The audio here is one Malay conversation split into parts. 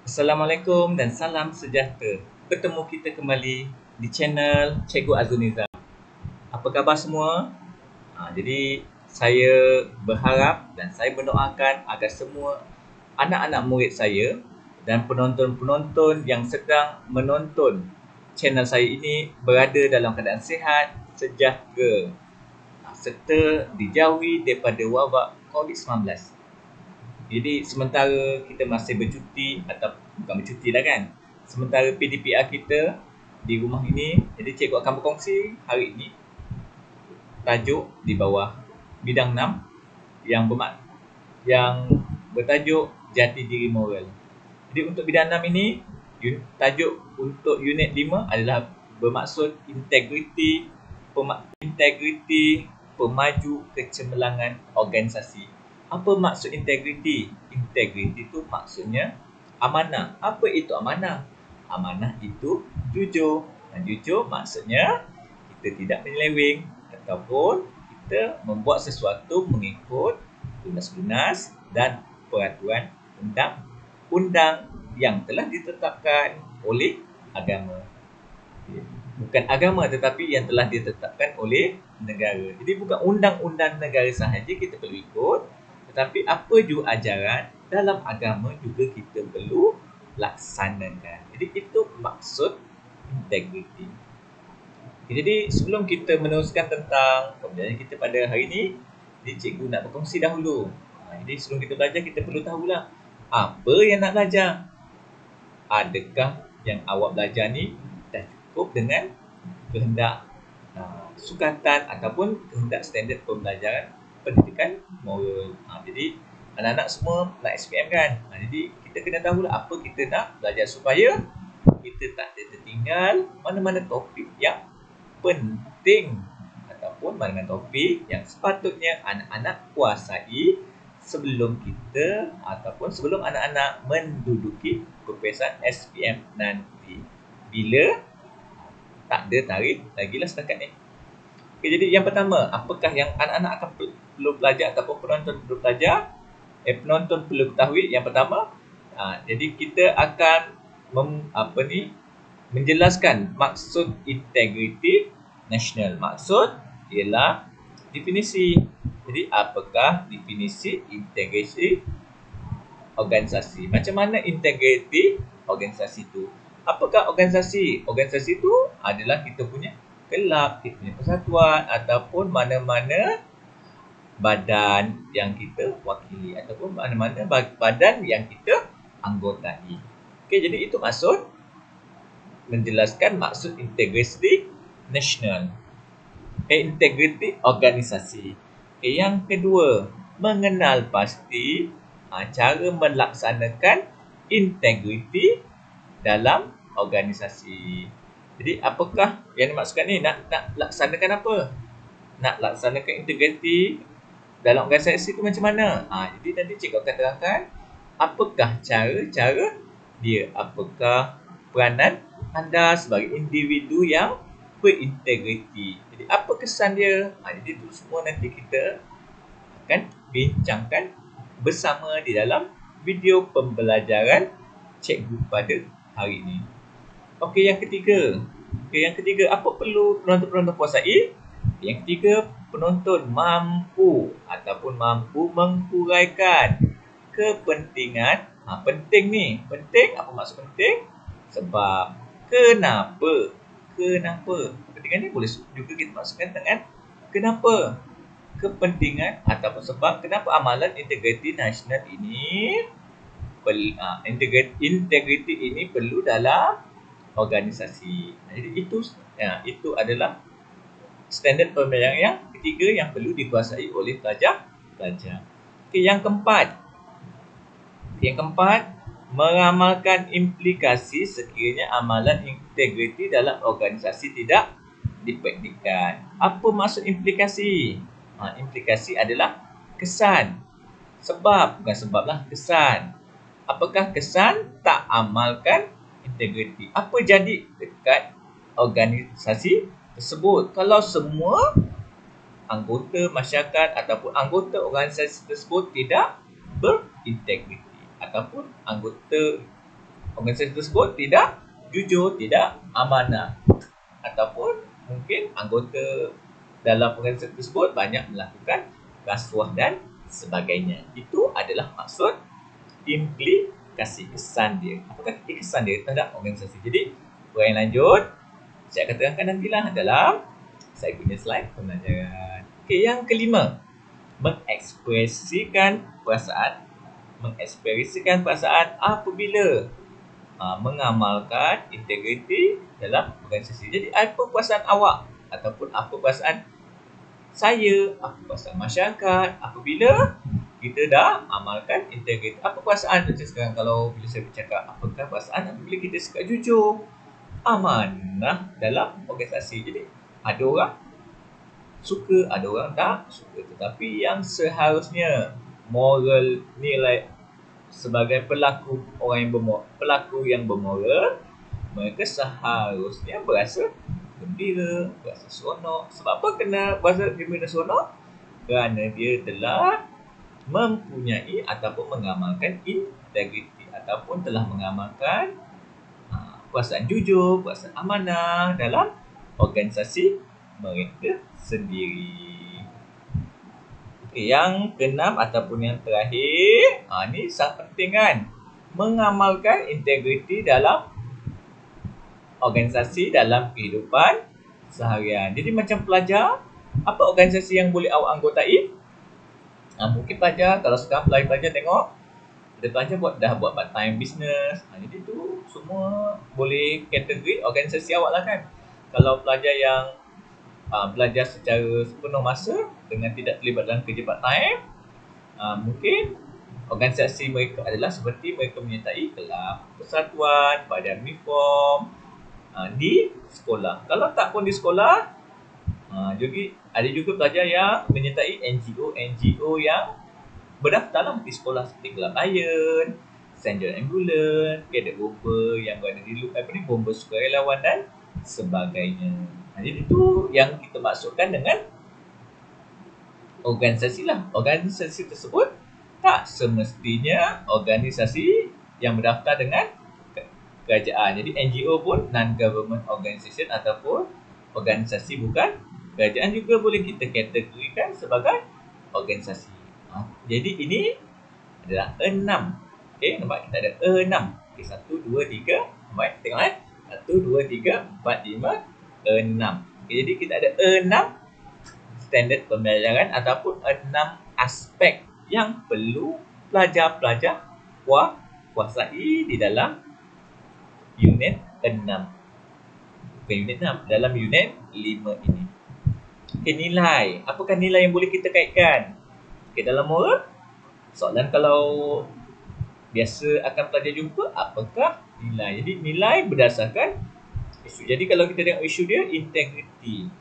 Assalamualaikum dan salam sejahtera. Bertemu kita kembali di channel Cikgu Azuniza. Apa khabar semua? Jadi saya berharap dan saya mendoakan agar semua anak-anak murid saya dan penonton-penonton yang sedang menonton channel saya ini berada dalam keadaan sihat, sejahtera serta dijauhi daripada wabak COVID-19. Jadi sementara kita masih bercuti atau bukan bercuti lah kan, sementara PDPR kita di rumah ini, jadi cikgu akan berkongsi hari ini tajuk di bawah bidang 6 yang bertajuk jati diri moral. Jadi untuk bidang 6 ini, tajuk untuk unit 5 adalah bermaksud integriti pemaju kecemerlangan organisasi. Apa maksud integriti? Integriti itu maksudnya amanah. Apa itu amanah? Amanah itu jujur. Dan jujur maksudnya kita tidak menyeleweng ataupun kita membuat sesuatu mengikut lunas-lunas dan peraturan undang-undang yang telah ditetapkan oleh agama. Bukan agama tetapi yang telah ditetapkan oleh negara. Jadi bukan undang-undang negara sahaja kita perlu ikut, tetapi apa juga ajaran dalam agama juga kita perlu laksanakan. Jadi itu maksud integriti. Jadi sebelum kita meneruskan tentang pembelajaran kita pada hari ini, jadi cikgu nak berkongsi dahulu. Jadi sebelum kita belajar, kita perlu tahulah apa yang nak belajar. Adakah yang awak belajar ni dah cukup dengan kehendak sukatan ataupun kehendak standard pembelajaran pendidikan moral. Jadi anak-anak semua nak SPM kan. Jadi kita kena tahulah apa kita nak belajar supaya kita tak tertinggal mana-mana topik yang penting ataupun mana-mana topik yang sepatutnya anak-anak kuasai sebelum kita ataupun sebelum anak-anak menduduki peperiksaan SPM nanti. Bila tak ada tarikh lagi lah setakat ni. Okay, jadi yang pertama, apakah yang anak-anak akan perlu belajar ataupun penonton perlu belajar? Penonton perlu ketahui yang pertama, jadi kita akan menjelaskan maksud integriti nasional. Maksud ialah definisi. Jadi apakah definisi integriti organisasi? Macam mana integriti organisasi itu? Apakah organisasi? Organisasi itu adalah kita punya kelab, kita punya persatuan ataupun mana-mana badan yang kita wakili ataupun mana-mana badan yang kita anggotai. Okey, jadi itu maksud menjelaskan maksud integriti nasional. Integriti organisasi. Okay, yang kedua, mengenal pasti cara melaksanakan integriti dalam organisasi. Jadi apakah yang dimaksudkan ni? Nak laksanakan apa? Nak laksanakan integriti dalam organisasi itu macam mana? Jadi nanti cikgu akan terangkan apakah cara-cara dia, apakah peranan anda sebagai individu yang berintegriti. Jadi apa kesan dia? Jadi itu semua nanti kita akan bincangkan bersama di dalam video pembelajaran cikgu pada hari ini. Okey, yang ketiga, apa perlu penonton-penonton kuasai? Yang ketiga, penonton mampu ataupun mampu menghuraikan kepentingan. Penting ni. Penting, apa maksud penting? Sebab. Kenapa? Kepentingan ni boleh juga kita maksudkan dengan kenapa? Kepentingan ataupun sebab kenapa amalan integriti nasional ini integriti ini perlu dalam organisasi. Jadi itu adalah standard pembelajaran yang ketiga yang perlu dikuasai oleh pelajar. Okey, yang keempat, meramalkan implikasi sekiranya amalan integriti dalam organisasi tidak dipraktikkan. Apa maksud implikasi? Implikasi adalah kesan. Kesan. Apakah kesan tak amalkan integriti? Apa jadi dekat organisasi tersebut kalau semua anggota masyarakat ataupun anggota organisasi tersebut tidak berintegriti ataupun anggota organisasi tersebut tidak jujur, tidak amanah, ataupun mungkin anggota dalam organisasi tersebut banyak melakukan rasuah dan sebagainya. Itu adalah maksud implikasi kesan dia. Apakah kesan dia terhadap organisasi? Jadi, yang lanjut, saya akan terangkan nantilah dalam saya punya slide pembelajaran. Okey, yang kelima, mengekspresikan perasaan. Mengekspresikan perasaan apabila mengamalkan integriti dalam organisasi. Jadi, apa perasaan awak ataupun apa perasaan saya, apa perasaan masyarakat apabila kita dah amalkan integriti? Apa perasaan macam sekarang kalau bila saya bercakap, apakah perasaan apabila kita suka jujur, amanah dalam organisasi? Jadi, ada orang suka, ada orang tak suka. Tetapi yang seharusnya moral, nilai sebagai pelaku yang bermoral, mereka seharusnya berasa gembira, berasa seronok. Sebab apa kena berasa gembira dan seronok? Kerana dia telah mempunyai ataupun mengamalkan integriti ataupun telah mengamalkan perasaan jujur, perasaan amanah dalam organisasi mereka sendiri. Yang keenam ataupun yang terakhir, ni sangat penting kan, mengamalkan integriti dalam organisasi dalam kehidupan seharian. Jadi macam pelajar, apa organisasi yang boleh awak anggotai? Mungkin pelajar, kalau sekarang pelajar tengok, ada pelajar dah buat part time business. Jadi tu semua boleh kategori organisasi awak lah kan. Kalau pelajar yang belajar secara sepenuh masa dengan tidak terlibat dalam kerja part time, mungkin organisasi mereka adalah seperti mereka menyertai kelab, persatuan, badan uniform di sekolah. Kalau tak pun di sekolah, ada juga pelajar yang menyertai NGO yang berdaftar di sekolah seperti Kelab Lion, St. John Ambulance, Cadet Bomber yang berada di Bomber Sukarelawan dan sebagainya. Jadi itu yang kita maksudkan dengan organisasi lah. Organisasi tersebut tak semestinya organisasi yang berdaftar dengan kerajaan. Jadi NGO pun, non-government organisation ataupun organisasi bukan kerajaan juga boleh kita kategorikan sebagai organisasi. Jadi ini adalah 6. Okey, nampak kita ada 6. Okey, 1, 2, 3. Nampak, tengok 1, 2, 3, 4, 5, 6. Okay, jadi kita ada 6 standard pembelajaran ataupun 6 aspek yang perlu pelajar-pelajar kuasai di dalam unit 6. Bukan unit 6, dalam unit 5 ini. Okay, nilai. Apakah nilai yang boleh kita kaitkan? Okay, dalam moral, soalan kalau biasa akan pelajar jumpa, apakah nilai? Jadi nilai berdasarkan isu. Jadi kalau kita tengok isu dia,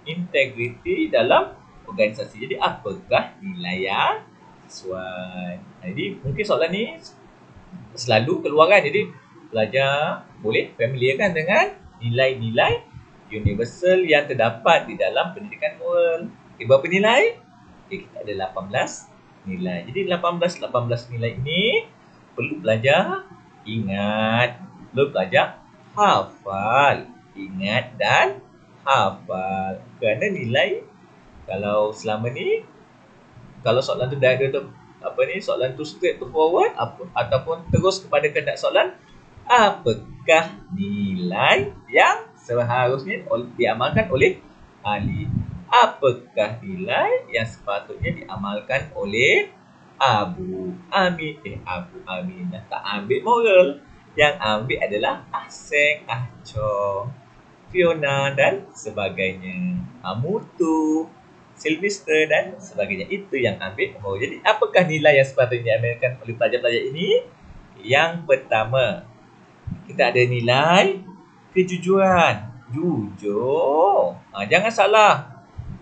integriti dalam organisasi. Jadi apakah nilai yang sesuai? Jadi mungkin soalan ni selalu keluar kan. Jadi pelajar boleh familiar kan dengan nilai-nilai universal yang terdapat di dalam pendidikan moral. Okay, berapa nilai? Okay, kita ada 18 nilai. Jadi 18 nilai ini perlu pelajar ingat, perlu pelajar hafal. Ingat dan hafal. Kerana nilai, kalau selama ni, kalau soalan tu dah ada soalan tu straight to forward ataupun terus kepada kehendak soalan, apakah nilai yang seharusnya diamalkan oleh ahli? Apakah nilai yang sepatutnya diamalkan oleh Abu Amin? Abu Amin tak ambil moral. Yang ambil adalah Aseng, Chong, Fiona dan sebagainya. Mutu, Sylvester dan sebagainya. Itu yang ambil moral. Jadi apakah nilai yang sepatutnya diamalkan oleh pelajar-pelajar ini? Yang pertama, kita ada nilai kejujuran. Jujur. Jangan salah.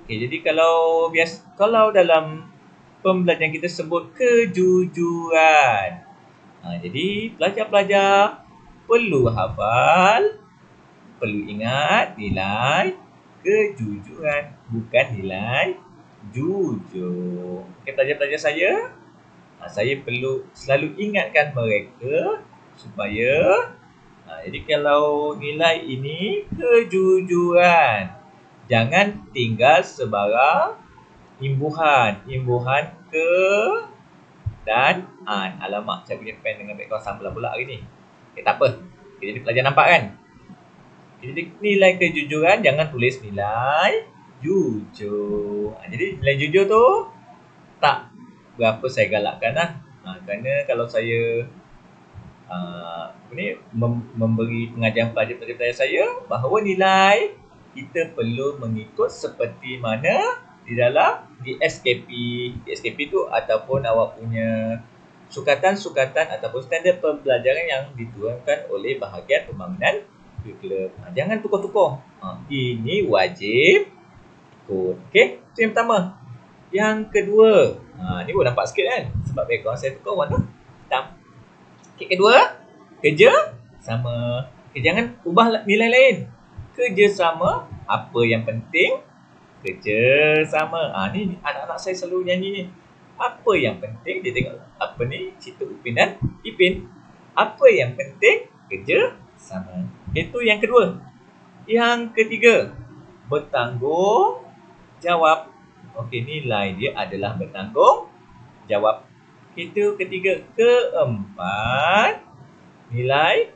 Okay, jadi kalau dalam pembelajaran kita sebut kejujuran, jadi pelajar-pelajar perlu hafal, perlu ingat nilai kejujuran, bukan nilai jujur. Okay, pelajar-pelajar saya perlu selalu ingatkan mereka supaya Jadi kalau nilai ini kejujuran. Jangan tinggal sebarang imbuhan. Imbuhan ke dan an. Alamak, saya punya pen dengan background sama pula hari ni. Tak apa. Jadi pelajar nampak kan? Jadi nilai kejujuran jangan tulis nilai jujur. Jadi nilai jujur tu tak berapa saya galakkan lah. Kerana kalau saya memberi pengajaran pelajar-pelajar saya bahawa nilai kita perlu mengikut seperti mana di dalam DSKP. DSKP tu ataupun awak punya sukatan-sukatan ataupun standard pembelajaran yang diturunkan oleh bahagian pembangunan kurikulum. Jangan tukar-tukar. Ini wajib ikut. Okey, itu yang pertama. Yang kedua, ni boleh nampak sikit kan? Sebab background saya tukar warna hitam. Okey, kedua, kerja sama. Jangan ubah nilai lain. Kerja sama, apa yang penting? Kerja sama. Ni anak-anak saya selalu nyanyi ni. Apa yang penting? Dia tengok apa ni? Cerita Upin dan Ipin. Apa yang penting? Kerja sama. Itu yang kedua. Yang ketiga, bertanggungjawab. Okey, nilai dia adalah bertanggungjawab. Itu ketiga. Keempat, nilai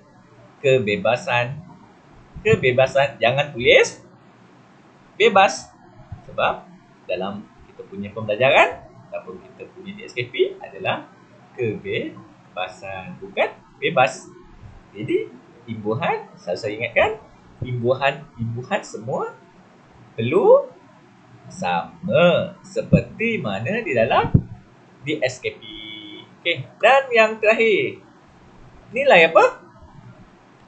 kebebasan. Kebebasan, jangan tulis bebas. Sebab dalam kita punya pembelajaran ataupun kita punya DSKP adalah kebebasan, bukan bebas. Jadi imbuhan, selalu saya ingatkan, imbuhan semua perlu sama seperti mana di dalam DSKP. Okey, dan yang terakhir, nilai apa?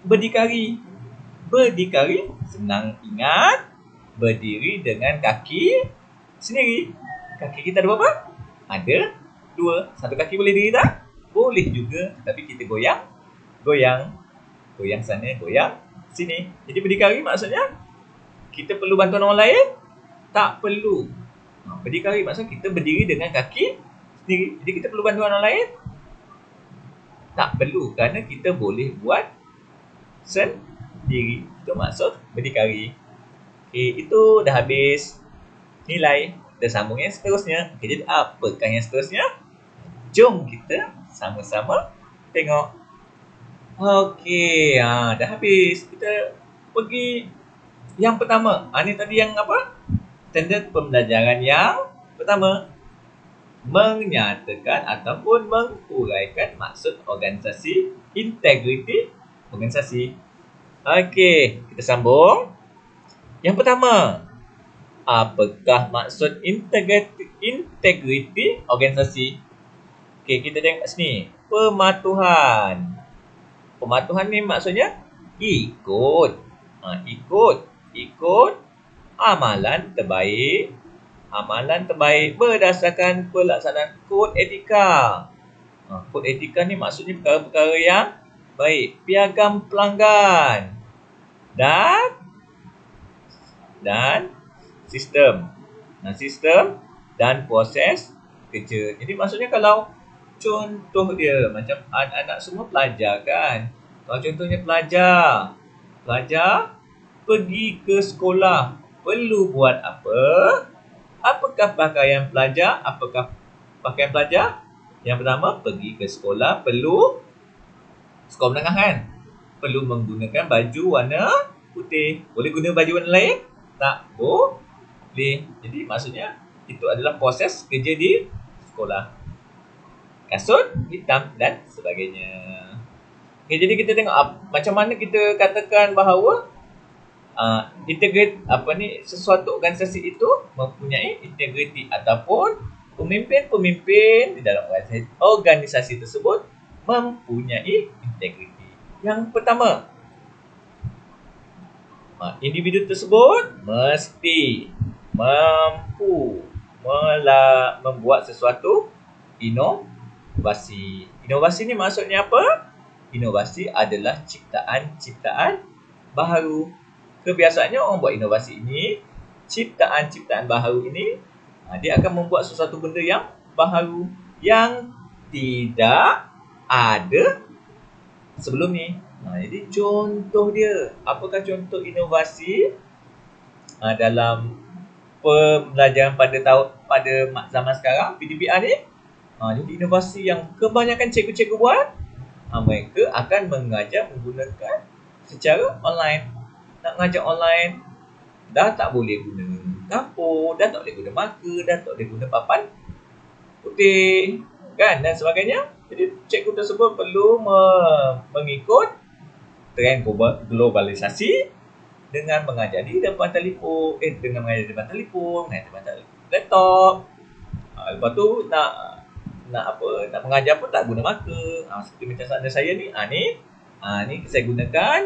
Berdikari. Berdikari, senang ingat, berdiri dengan kaki sendiri. Kaki kita ada berapa? Ada 2. Satu kaki boleh diri tak? Boleh juga, tapi kita goyang. Goyang sana, goyang sini. Jadi berdikari maksudnya kita perlu bantuan orang lain? Tak perlu. Berdikari maksudnya kita berdiri dengan kaki sendiri. Jadi kita perlu bantuan orang lain? Tak perlu, kerana kita boleh buat sendiri. Itu maksud berdikari. Okey, itu dah habis nilai. Kita sambung yang seterusnya. Okey, jadi apakah yang seterusnya? Jom kita sama-sama tengok. Okey, dah habis. Kita pergi yang pertama. Ni tadi yang apa? Standard pembelajaran yang pertama. Menyatakan ataupun menguraikan maksud organisasi, integriti organisasi. Okey, kita sambung. Yang pertama, apakah maksud integriti organisasi? Okey, kita tengok kat sini. Pematuhan. Pematuhan ni maksudnya ikut. Ikut amalan terbaik. Amalan terbaik berdasarkan pelaksanaan kod etika. Kod etika ni maksudnya perkara-perkara yang baik. Piagam pelanggan. Dan sistem. Sistem dan proses kerja. Jadi maksudnya kalau contoh dia macam anak-anak semua pelajar kan. Kalau contohnya pelajar pergi ke sekolah, perlu buat apa? Apakah pakaian pelajar? Yang pertama, pergi ke sekolah perlu sekolah menengah kan? Perlu menggunakan baju warna putih. Boleh guna baju warna lain? Tak boleh. Jadi maksudnya itu adalah proses kerja di sekolah. Kasut hitam dan sebagainya. Okay, jadi kita tengok macam mana kita katakan bahawa sesuatu organisasi itu mempunyai integriti ataupun pemimpin-pemimpin di dalam organisasi tersebut mempunyai integriti. Yang pertama, individu tersebut mesti mampu membuat sesuatu inovasi. Inovasi ni maksudnya apa? Inovasi adalah ciptaan-ciptaan baharu. Kebiasaannya orang buat inovasi ini, ciptaan-ciptaan baharu ini, dia akan membuat sesuatu benda yang baharu, yang tidak ada sebelum ni. Jadi contoh dia, apakah contoh inovasi dalam pembelajaran pada zaman sekarang PDBR ni? Jadi inovasi yang kebanyakan cikgu-cikgu buat, mereka akan mengajar menggunakan secara online. Nak mengajar online, dah tak boleh guna kapur, dah tak boleh guna marker, dah tak boleh guna papan putih, kan, dan sebagainya. Jadi cikgu tersebut perlu mengikut trend globalisasi dengan mengajar di depan telefon, mengajar di depan laptop. Lepas tu nak mengajar pun tak guna marker. Seperti macam saya ni, ni saya gunakan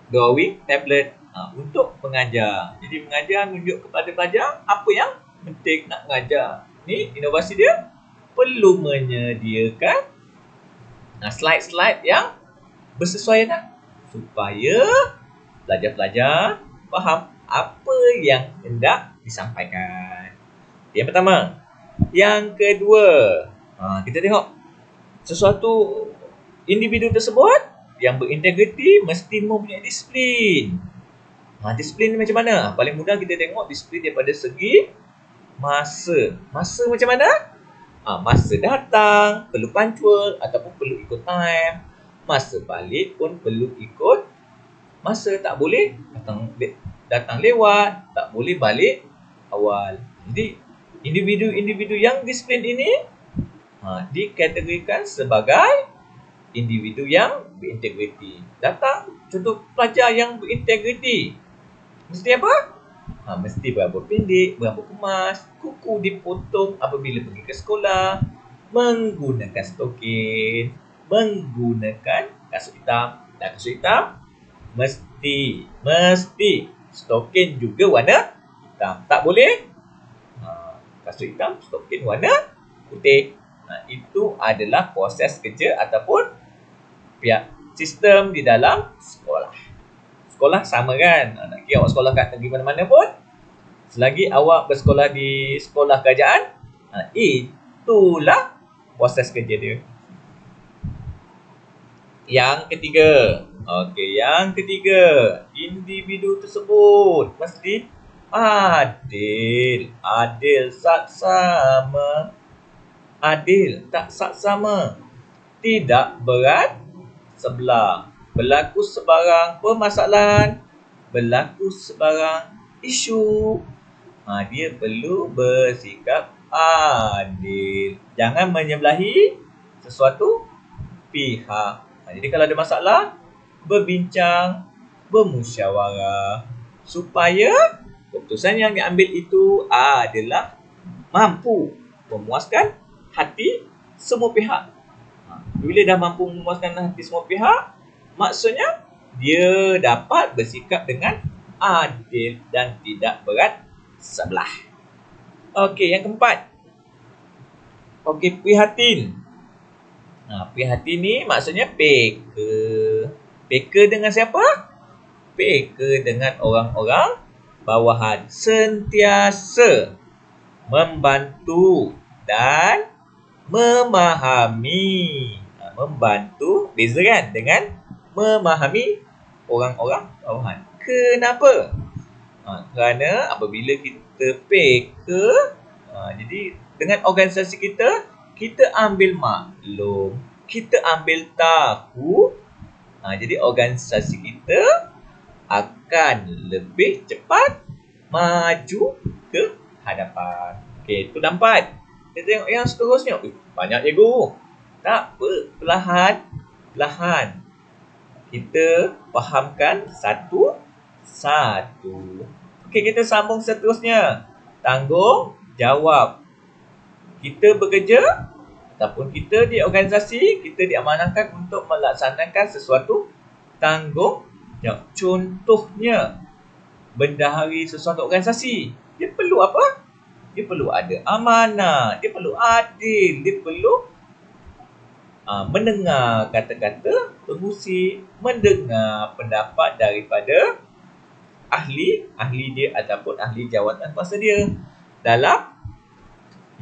drawing tablet untuk mengajar. Jadi mengajar tunjuk kepada pelajar apa yang penting nak mengajar. Ni inovasi dia perlu menyediakan slide-slide yang bersesuaian supaya pelajar-pelajar faham apa yang hendak disampaikan. Yang pertama. Yang kedua, kita tengok sesuatu individu tersebut yang berintegriti mesti mempunyai disiplin. Disiplin ni macam mana? Paling mudah kita tengok disiplin daripada segi masa. Masa macam mana? Masa datang perlu punctual ataupun perlu ikut time. Masa balik pun perlu ikut masa, tak boleh datang lewat, tak boleh balik awal. Jadi individu-individu yang disiplin ini dikategorikan sebagai individu yang berintegriti. Datang contoh pelajar yang berintegriti mesti apa? Mesti berambut pendek, berambut kemas, kuku dipotong apabila pergi ke sekolah, menggunakan stokin, menggunakan kasut hitam. Dan kasut hitam mesti stokin juga warna hitam. Tak boleh kasut hitam, stokin warna putih. Itu adalah proses kerja ataupun pihak sistem di dalam sekolah. Sekolah sama kan? Nak kira awak sekolah kat negeri mana-mana pun, selagi awak bersekolah di sekolah kerajaan, itulah proses kerja dia. Yang ketiga, individu tersebut mesti adil. Adil tak saksama, tidak berat sebelah, berlaku sebarang permasalahan, berlaku sebarang isu, dia perlu bersikap adil, jangan menyebelahi sesuatu pihak. Jadi kalau ada masalah, berbincang, bermusyawarah, supaya keputusan yang diambil itu adalah mampu memuaskan hati semua pihak. Bila dah mampu memuaskan hati semua pihak, maksudnya dia dapat bersikap dengan adil dan tidak berat sebelah. Okey, yang keempat. Prihatin. Prihatin ni maksudnya peka. Peka dengan siapa? Peka dengan orang-orang bawahan. Sentiasa membantu dan memahami. Membantu, beza kan dengan memahami orang-orang bawahan. Kenapa? Kerana apabila kita peka, jadi dengan organisasi kita, kita ambil maklum, kita ambil tahu, jadi organisasi kita akan lebih cepat maju ke hadapan. Okey, itu dah 4. Kita tengok yang seterusnya. Banyak je guru. Tak apa, perlahan kita fahamkan satu-satu. Okey, kita sambung seterusnya. Tanggungjawab. Kita bekerja ataupun kita di organisasi, kita diamanahkan untuk melaksanakan sesuatu tanggungjawab. Contohnya, bendahari sesuatu organisasi, dia perlu apa? Dia perlu ada amanah, dia perlu adil, dia perlu mendengar kata-kata pengusi, mendengar pendapat daripada ahli dia ataupun ahli jawatan kuasa dia dalam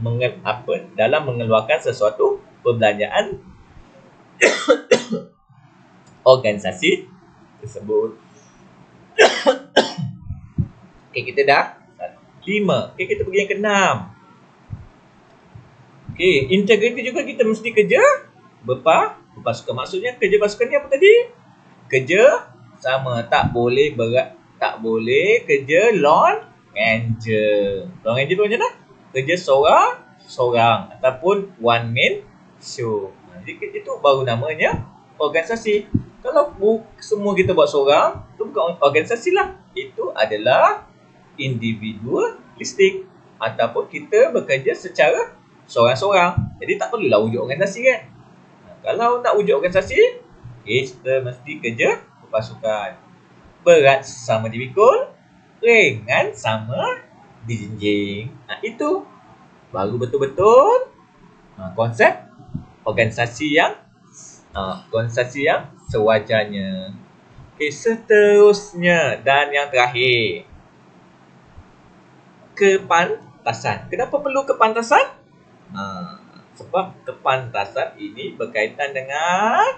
mengeluarkan sesuatu perbelanjaan organisasi tersebut. Okey, kita dah 5. Okey, kita pergi yang ke-6. Okey, integriti juga kita mesti kerja berpasukan. Maksudnya kerja pasukan ni apa tadi? Kerja sama, tak boleh tak boleh kerja lone ranger. Lone ranger tu macam mana? Kerja seorang ataupun one man show. Jadi kerja tu baru namanya organisasi. Kalau semua kita buat seorang, tu bukan organisasi lah. Itu adalah individualistik ataupun kita bekerja secara seorang-seorang. Jadi tak perlulah wujud organisasi kan. Kalau nak wujud organisasi, kita mesti kerja berpasukan. Berat sama dipikul, ringan sama dijinjing. Itu baru betul-betul konsep organisasi yang sewajarnya. Okey, seterusnya dan yang terakhir, kepantasan. Kenapa perlu kepantasan? Sebab kepantasan ini berkaitan dengan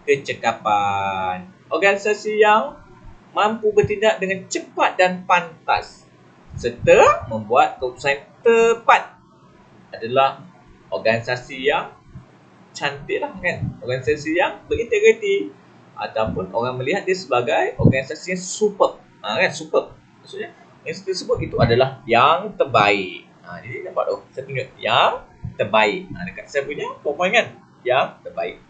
kecekapan. Organisasi yang mampu bertindak dengan cepat dan pantas serta membuat keputusan tepat adalah organisasi yang cantik lah kan. Organisasi yang berintegriti ataupun orang melihat dia sebagai organisasi yang superb. Kan, superb. Maksudnya yang tersebut itu adalah yang terbaik. Jadi nampak tu, saya tunjuk yang terbaik. Dekat saya punya PowerPoint kan, yang terbaik.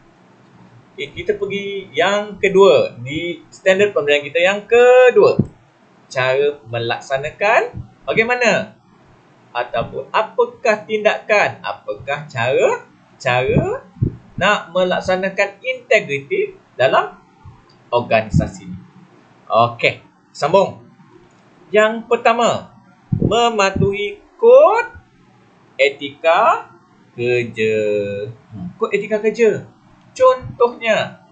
Okay, kita pergi yang kedua. Di standard pembelajaran kita yang kedua, cara melaksanakan bagaimana? Ataupun apakah tindakan? Apakah cara nak melaksanakan integriti dalam organisasi ini? Okey, sambung. Yang pertama, mematuhi kod etika kerja. Kod etika kerja. Contohnya,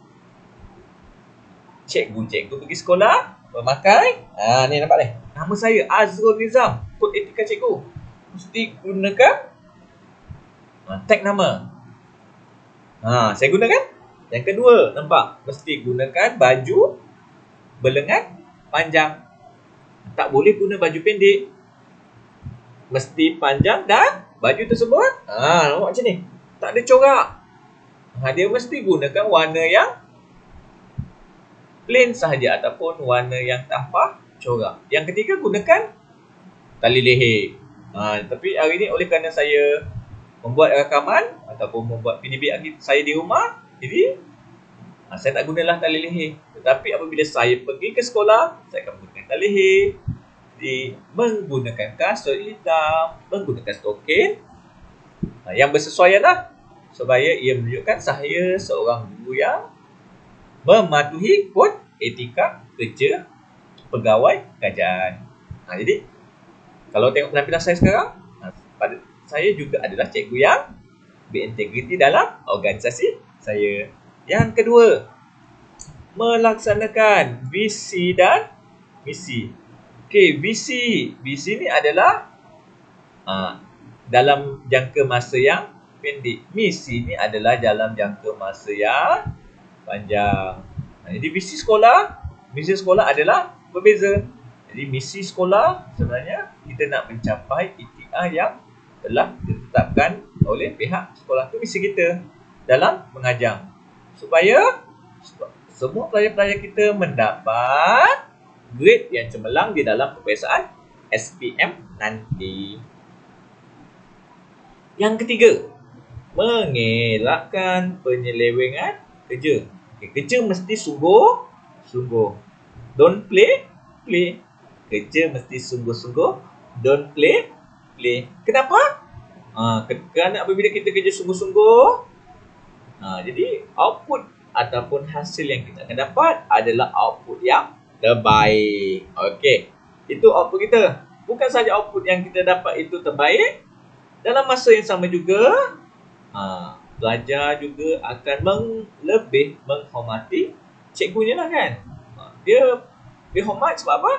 cikgu pergi sekolah memakai, ni nampak ni. Nama saya Azrul Nizam. Kod etika cikgu. Mesti gunakan tag nama. Saya gunakan. Yang kedua, nampak? Mesti gunakan baju berlengan panjang. Tak boleh guna baju pendek. Mesti panjang dan baju tersebut nampak macam ni, tak ada corak. Dia mesti gunakan warna yang plain sahaja ataupun warna yang tanpa corak. Yang ketiga, gunakan tali leher. Tapi hari ni oleh kerana saya membuat rakaman ataupun membuat PDB saya di rumah, jadi saya tak gunalah tali leher. Tetapi apabila saya pergi ke sekolah, saya akan menggunakan tali leher. Jadi menggunakan kasut hitam, menggunakan stokin yang bersesuaian lah, supaya ia menunjukkan saya seorang guru yang mematuhi kod etika kerja pegawai kerajaan. Jadi kalau tengok penampilan saya sekarang, saya juga adalah cikgu yang berintegriti dalam organisasi saya. Yang kedua, melaksanakan visi dan misi. Okey, visi ni adalah dalam jangka masa yang pendek. Misi ni adalah dalam jangka masa yang panjang. Jadi misi sekolah adalah berbeza. Jadi misi sekolah sebenarnya kita nak mencapai ITR yang telah ditetapkan oleh pihak sekolah. Itu misi kita dalam mengajar, supaya semua pelajar-pelajar kita mendapat grade yang cemerlang di dalam peperiksaan SPM nanti. Yang ketiga, mengelakkan penyelewengan kerja. Kerja mesti sungguh-sungguh. Don't play. Kerja mesti sungguh-sungguh. Don't play. Kenapa? Kerana apabila kita kerja sungguh-sungguh, jadi output ataupun hasil yang kita akan dapat adalah output yang terbaik. Okey, itu output kita. Bukan saja output yang kita dapat itu terbaik, dalam masa yang sama juga pelajar juga akan lebih menghormati cikgunya lah kan. Dia hormat sebab apa?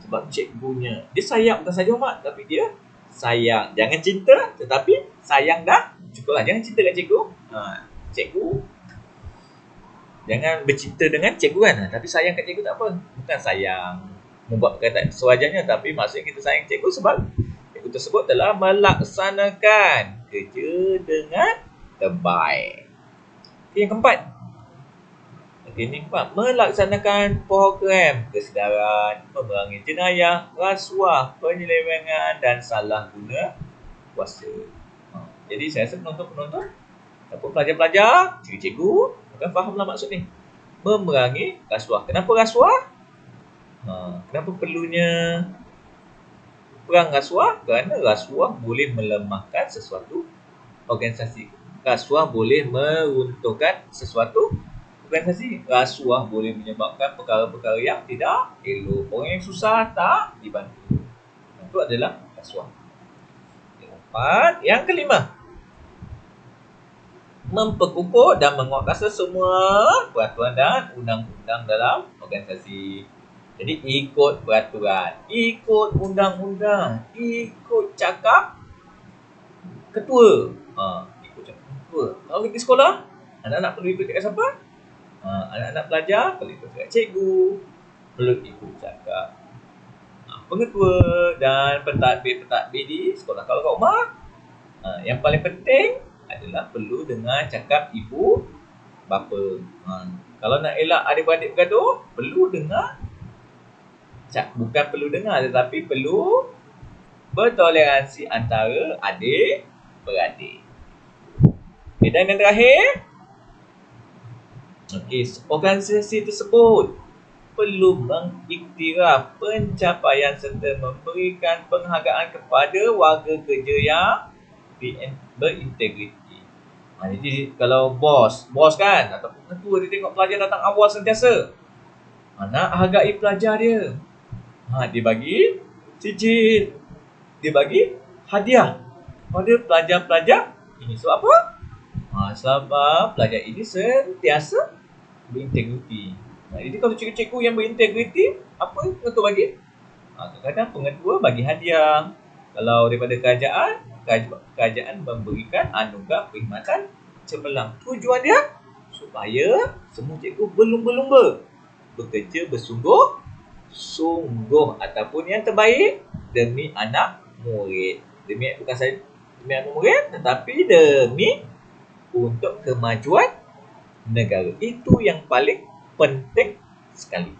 Sebab cikgunya. Dia sayang, bukan saja hormat, tapi dia sayang. Jangan cinta, tetapi sayang dah. Cukuplah, jangan cinta kat cikgu. Cikgu Jangan bercinta dengan cikgu kan. Tapi sayang kat cikgu tak apa. Bukan sayang membuat perkataan sewajarnya, tapi maksudnya kita sayang cikgu sebab cikgu tersebut telah melaksanakan kerja dengan terbaik. Okay, yang keempat. Okay, ini keempat. Melaksanakan program kesedaran, memerangi jenayah, rasuah, penyelewengan dan salah guna kuasa. Jadi saya rasa penonton-penonton ataupun pelajar-pelajar, cikgu-cikgu akan fahamlah maksud ni. Memerangi rasuah. Kenapa rasuah? Kenapa perlunya perang rasuah? Kerana rasuah boleh melemahkan sesuatu organisasi. Rasuah boleh meruntuhkan sesuatu organisasi. Rasuah boleh menyebabkan perkara-perkara yang tidak elok. Orang yang susah tak dibantu. Itu adalah rasuah. Yang keempat. Yang kelima. Memperkukuh dan menguatkuasa semua peraturan dan undang-undang dalam organisasi. Jadi ikut peraturan, ikut undang-undang, ikut cakap ketua. Ikut cakap ketua. Kalau pergi sekolah, anak-anak perlu ikut cakap siapa? Anak-anak pelajar perlu ikut cakap cikgu, perlu ikut cakap pengetua dan pentadbir-pentadbir di sekolah. Kalau kat rumah, yang paling penting adalah perlu dengar cakap ibu bapa. Kalau nak elak adik-beradik bergaduh, perlu dengar. Bukan perlu dengar, tetapi perlu bertoleransi antara adik-beradik. Okay, dan yang terakhir, organisasi tersebut perlu mengiktiraf pencapaian serta memberikan penghargaan kepada warga kerja yang berintegriti. Jadi kalau bos kan ataupun ketua dia tengok pelajar datang awal sentiasa, nak hargai pelajar dia. Dia bagi sijil, dia bagi hadiah pada pelajar-pelajar ini. Sebab apa? Sebab pelajar ini sentiasa berintegriti. Jadi kalau cikgu-cikgu yang berintegriti, apa pengetua bagi? Kadang-kadang pengetua bagi hadiah. Kalau daripada kerajaan memberikan anugerah perkhidmatan cemerlang. Tujuan dia supaya semua cikgu berlumba-lumba bekerja bersungguh-sungguh ataupun yang terbaik demi anak murid. Bukan saja demi anak murid, tetapi demi untuk kemajuan negara. Itu yang paling penting sekali.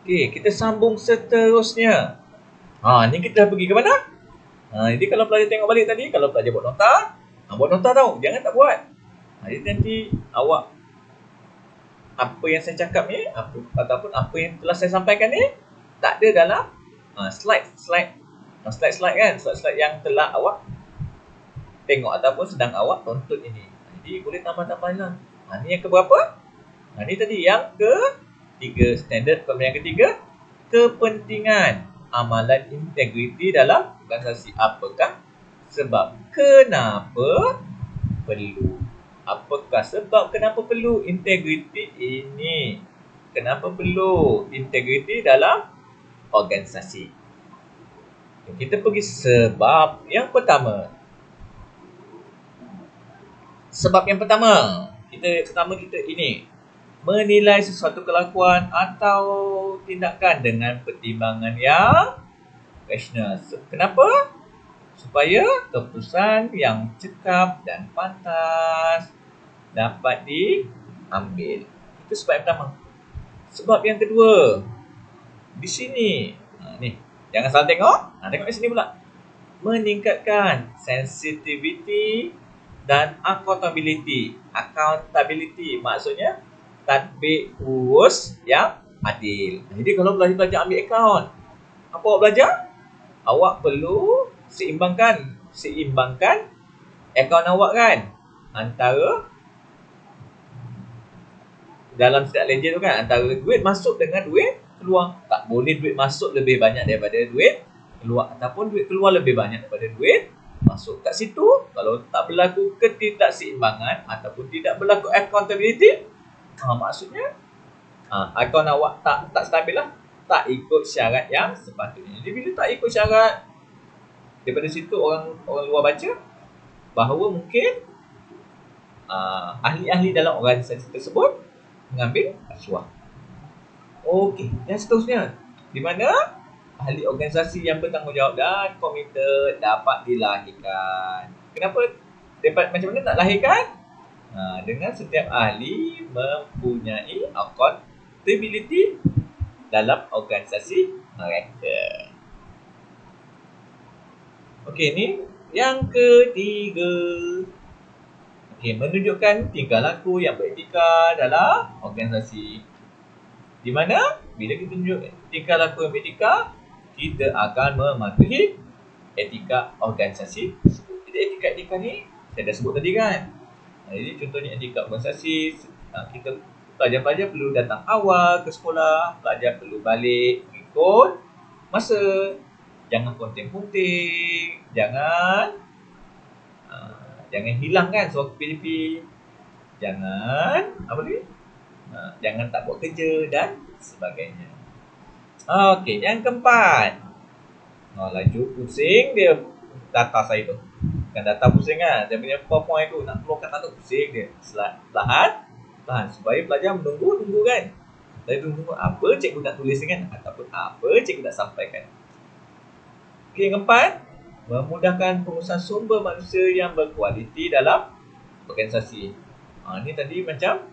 Okey, kita sambung seterusnya. Ni kita dah pergi ke mana? Jadi kalau pelajar tengok balik tadi, kalau pelajar buat nota tau. Jangan tak buat. Jadi nanti awak apa yang saya cakap ni, ataupun apa yang telah saya sampaikan ni, tak ada dalam slide kan. Slide yang telah awak tengok ataupun sedang awak tonton ini. Jadi boleh tambah-tambah lah. Ni yang keberapa? Ni tadi yang ketiga. Standard yang ketiga, kepentingan amalan integriti dalam organisasi. Apakah sebab kenapa perlu? Apakah sebab kenapa perlu integriti ini? Kenapa perlu integriti dalam organisasi? Kita pergi sebab yang pertama. Sebab yang pertama, kita ini menilai sesuatu kelakuan atau tindakan dengan pertimbangan yang rasional. Kenapa? Supaya keputusan yang cekap dan pantas dapat diambil. Itu sebab yang pertama. Sebab yang kedua, di sini, ni jangan salah tengok. Tengok di sini pula. Meningkatkan sensitivity dan accountability. Accountability maksudnya tadbir urus yang adil. Jadi kalau belajar ambil akaun, apa awak belajar? Awak perlu seimbangkan akaun awak kan, antara dalam setiap ledger tu kan, antara duit masuk dengan duit keluar. Tak boleh duit masuk lebih banyak daripada duit keluar, ataupun duit keluar lebih banyak daripada duit masuk. Kat situ kalau tak berlaku ketidakseimbangan ataupun tidak berlaku accountability, maksudnya akaun awak tak stabil lah, tak ikut syarat yang sepatutnya. Jadi bila tak ikut syarat, daripada situ orang luar baca bahawa mungkin ahli-ahli dalam organisasi tersebut mengambil rasuah. Okey, yang seterusnya, di mana ahli organisasi yang bertanggungjawab dan komited dapat dilahirkan. Kenapa dapat, macam mana nak lahirkan? Dengan setiap ahli mempunyai accountability dalam organisasi mereka. Okey, ni yang ketiga. Okey, menunjukkan tingkah laku yang beretika dalam organisasi. Di mana bila kita tunjuk tingkah laku yang beretika, kita akan mematuhi etika organisasi. Jadi etika ni saya dah sebut tadi kan. Jadi contohnya etika organisasi, kita pelajar-pelajar perlu datang awal ke sekolah, pelajar perlu balik mengikut masa. Jangan ponteng-ponteng, jangan hilang kan suatu PDP. Jangan apa lagi? Jangan tak buat kerja dan sebagainya. Okey, yang keempat. Laju pusing dia data saya tu. Bukan data pusing kan. Dia punya PowerPoint tu nak keluarkan data pusing dia. Perlahan supaya pelajar menunggu kan. Dia tunggu apa cikgu nak tulis kan, ataupun apa cikgu nak sampaikan. Okey, yang keempat, memudahkan pengurusan sumber manusia yang berkualiti dalam organisasi. Ni tadi macam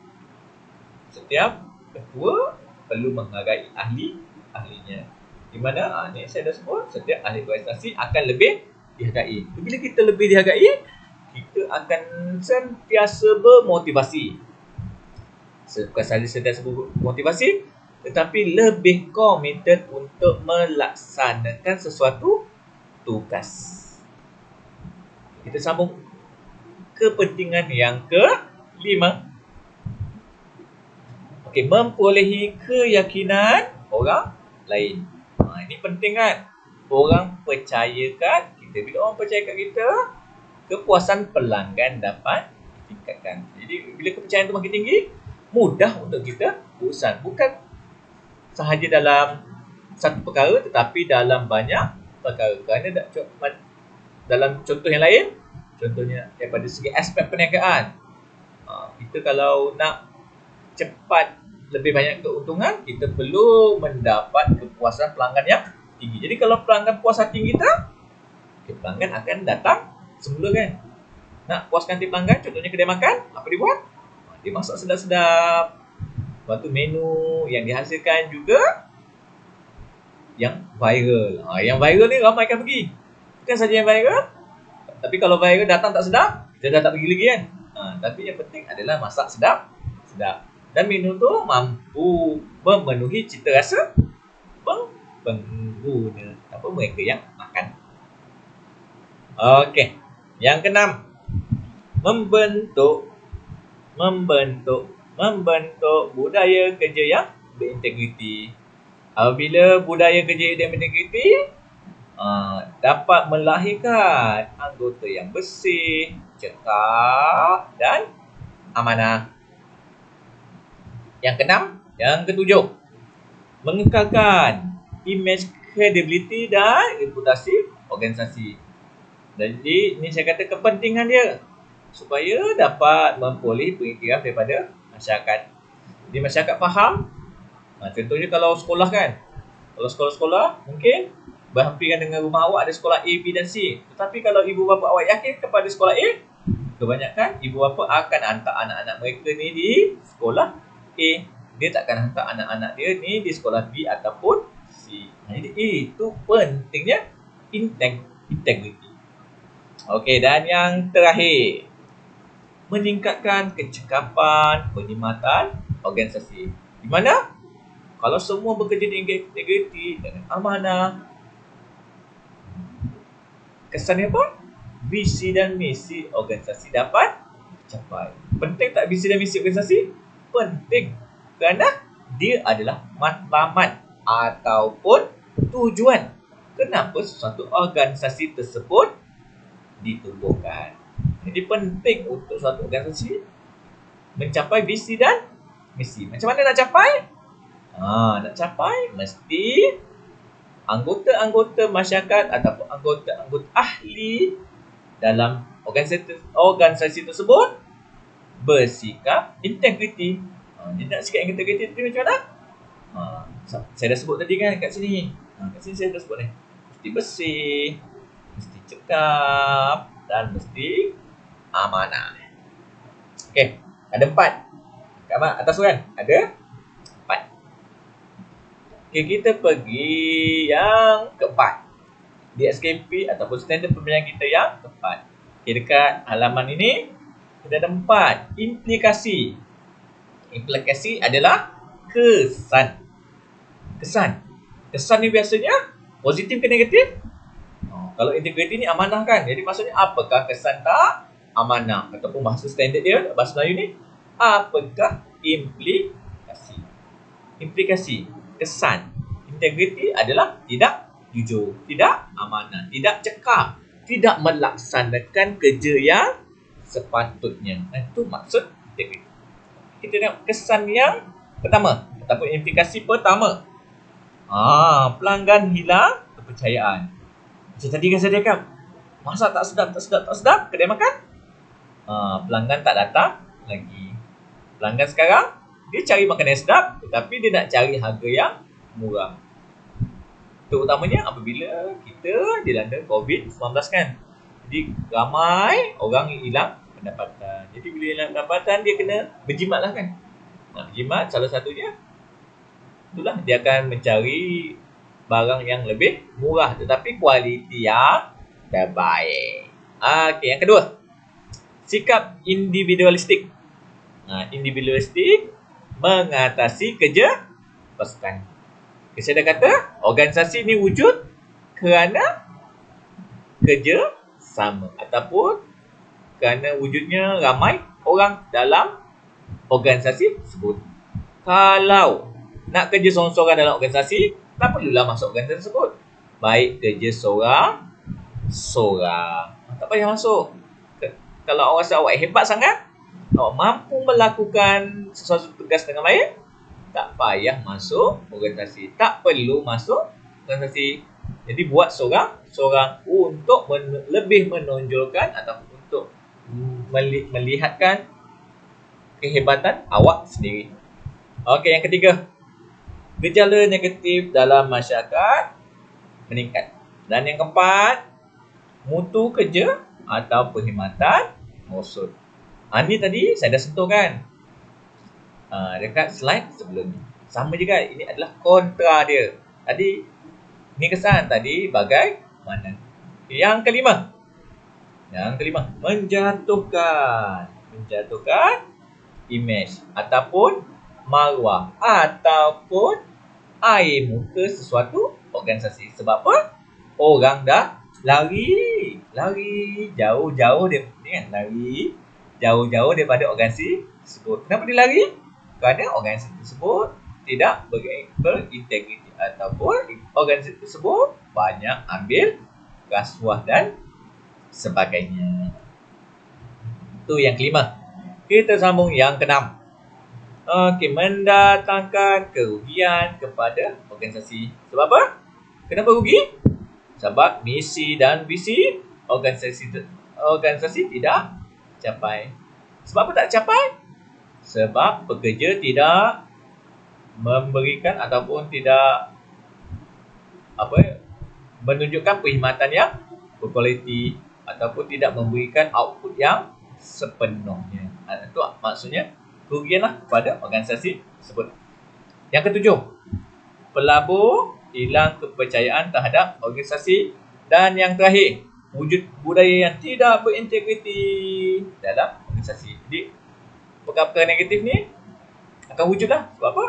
setiap ketua perlu menghargai ahlinya. Di mana ni saya dah sebut, setiap ahli organisasi akan lebih dihargai. Bila kita lebih dihargai, kita akan sentiasa bermotivasi. Bukan sahaja sentiasa bermotivasi, tetapi lebih komited untuk melaksanakan sesuatu tugas. Kita sambung kepentingan yang kelima. Okey, memperolehi keyakinan orang lain. Ini penting kan? Orang percayakan kita. Bila orang percayakan kita, kepuasan pelanggan dapat ditingkatkan. Jadi bila kepercayaan itu makin tinggi, mudah untuk kita urusan. Bukan sahaja dalam satu perkara, tetapi dalam banyak perkara. Kerana dalam contoh yang lain, contohnya daripada segi aspek perniagaan, kita kalau nak cepat lebih banyak keuntungan, kita perlu mendapat kepuasan pelanggan yang tinggi. Jadi kalau pelanggan puas hati kita, pelanggan akan datang semula kan. Nak puaskan hati pelanggan, contohnya kedai makan, apa dia buat? Dia masak sedap-sedap. Lepas tu menu yang dihasilkan juga yang viral. Yang viral ni ramai akan pergi. Bukan saja yang viral, tapi kalau viral datang tak sedap, kita dah tak pergi lagi kan. Tapi yang penting adalah masak sedap. Dan menu tu mampu memenuhi cita rasa pengguna, mereka yang makan. Okey, yang keenam, membentuk budaya kerja yang berintegriti. Apabila budaya kerja yang berintegriti dapat melahirkan anggota yang bersih, cekap dan amanah. Yang keenam, yang ketujuh, mengekalkan image, credibility dan reputasi organisasi. Jadi ini saya kata kepentingan dia supaya dapat memperoleh pengiktiraf daripada masyarakat. Jadi masyarakat faham. Contohnya kalau sekolah kan, kalau sekolah-sekolah mungkin berhampiran dengan rumah awak ada sekolah A, B dan C. Tetapi kalau ibu bapa awak yakin kepada sekolah A, kebanyakan ibu bapa akan hantar anak-anak mereka ni di sekolah A. Dia takkan hantar anak-anak dia ni di sekolah B ataupun C. Jadi itu pentingnya integriti. Okey, dan yang terakhir, meningkatkan kecekapan perkhidmatan organisasi. Di mana kalau semua bekerja di integriti dengan amanah, kesannya apa? Visi dan misi organisasi dapat dicapai. Penting tak visi dan misi organisasi? Penting. Kerana dia adalah matlamat ataupun tujuan kenapa sesuatu organisasi tersebut ditubuhkan. Jadi penting untuk suatu organisasi mencapai visi dan misi. Macam mana nak capai? Nak capai mesti anggota-anggota masyarakat ataupun anggota-anggota ahli dalam organisasi tersebut bersikap integriti. Dia nak sikap integriti tadi macam mana? Saya dah sebut tadi kan kat sini. Kat sini saya dah sebut ni. Mesti bersih, mesti cekap dan mesti amanah. Okey, ada 4. Kat atas tu kan? Ada 4. Okey, kita pergi yang keempat. Di SKP ataupun standard pembelajaran kita yang keempat. Okey, dekat halaman ini kita ada 4. Implikasi. Implikasi adalah kesan. Kesan ni biasanya positif ke negatif? Kalau integriti ni amanah kan. Jadi maksudnya apakah kesan tak amanah? Ataupun bahasa standard dia, bahasa Melayu ni, apakah implikasi? Implikasi, kesan. Integriti adalah tidak jujur, tidak amanah, tidak cekap, tidak melaksanakan kerja yang sepatutnya. Itu maksud integriti. Kita tengok kesan yang pertama ataupun implikasi pertama. Pelanggan hilang kepercayaan. Macam tadi kan saya cakap, masak tak sedap, kedai makan. Pelanggan tak datang lagi. Pelanggan sekarang, dia cari makanan yang sedap, tetapi dia nak cari harga yang murah. Terutamanya apabila kita dilanda COVID-19 kan. Jadi ramai orang hilang pendapatan. Jadi bila hilang pendapatan, dia kena berjimat lah kan. Berjimat salah satunya, itulah dia akan mencari barang yang lebih murah tetapi kualiti yang terbaik. Okey, yang kedua, sikap individualistik. Individualistik mengatasi kerja pasukan. Saya dah kata, organisasi ni wujud kerana kerja sama ataupun kerana wujudnya ramai orang dalam organisasi tersebut. Kalau nak kerja seorang-seorang dalam organisasi, tak perlulah masuk organisasi tersebut. Baik kerja seorang, tak payah masuk. Kalau awak rasa awak hebat sangat, awak mampu melakukan sesuatu tugas dengan baik, tak payah masuk organisasi. Tak perlu masuk organisasi. Jadi buat seorang untuk lebih menonjolkan ataupun untuk melihatkan kehebatan awak sendiri. Okey, yang ketiga, gejala negatif dalam masyarakat meningkat. Dan yang keempat, mutu kerja atau perkhidmatan merosot. Ini tadi saya dah sentuh kan, dekat slide sebelum ni. Sama juga, ini adalah kontra dia. Tadi ni kesan, tadi bagaimana. Yang kelima, menjatuhkan imej ataupun maruah ataupun air muka sesuatu organisasi. Sebab apa? Orang dah lari jauh-jauh daripada organisasi tersebut. Kenapa dia lari? Kerana organisasi tersebut tidak berintegriti ataupun organisasi tersebut banyak ambil rasuah dan sebagainya. Itu yang kelima. Kita sambung yang keenam. Okey, mendatangkan kerugian kepada organisasi. Sebab apa? Kenapa rugi? Sebab misi dan visi organisasi tidak capai. Sebab apa tak capai? Sebab pekerja tidak memberikan ataupun tidak menunjukkan perkhidmatan yang berkualiti ataupun tidak memberikan output yang sepenuhnya. Itu maksudnya kerugianlah kepada organisasi tersebut. Yang ketujuh, pelabur hilang kepercayaan terhadap organisasi. Dan yang terakhir, wujud budaya yang tidak berintegriti dalam organisasi. Jadi perkara-perkara negatif ni akan wujudlah. Sebab apa?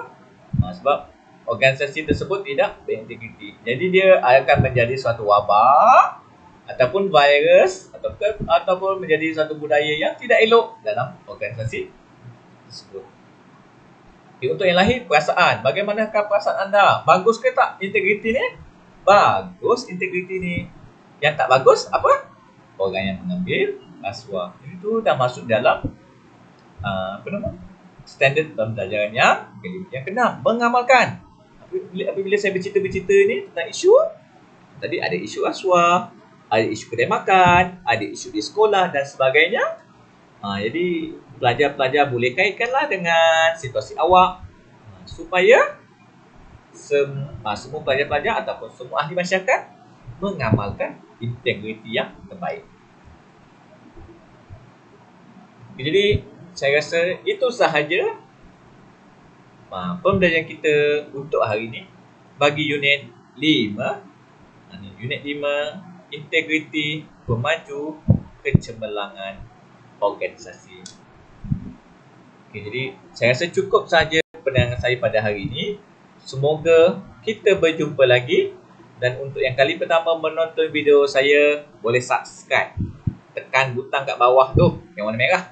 Sebab organisasi tersebut tidak berintegriti. Jadi dia akan menjadi suatu wabak ataupun virus ataupun menjadi suatu budaya yang tidak elok dalam organisasi tersebut. Okay, untuk yang lahir, perasaan. Bagaimanakah perasaan anda? Bagus ke tak integriti ni? Bagus integriti ni. Yang tak bagus apa? Orang yang mengambil rasuah. Itu dah masuk dalam standard pembelajaran yang keenam, mengamalkan. Apabila saya bercerita ni tentang isu, tadi ada isu rasuah, ada isu kedai makan, ada isu di sekolah dan sebagainya. Jadi pelajar-pelajar boleh kaitkanlah dengan situasi awak supaya semua pelajar-pelajar ataupun semua ahli masyarakat mengamalkan integriti yang terbaik. Jadi saya rasa itu sahaja pembelajaran kita untuk hari ini bagi unit 5. Unit 5, integriti pemaju kecemerlangan organisasi. Jadi saya rasa cukup saja penerangan saya pada hari ini. Semoga kita berjumpa lagi, dan untuk yang kali pertama menonton video saya, boleh subscribe, tekan butang kat bawah tu yang warna merah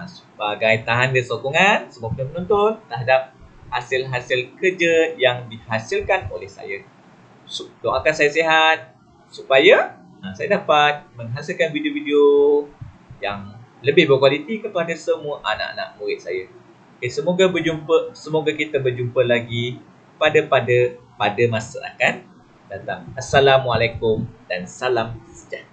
sebagai tanda sokongan semua penonton terhadap hasil-hasil kerja yang dihasilkan oleh saya. Doakan saya sihat supaya saya dapat menghasilkan video-video yang lebih berkualiti kepada semua anak-anak murid saya. Semoga kita berjumpa lagi pada masa akan datang. Assalamualaikum dan salam sejahtera.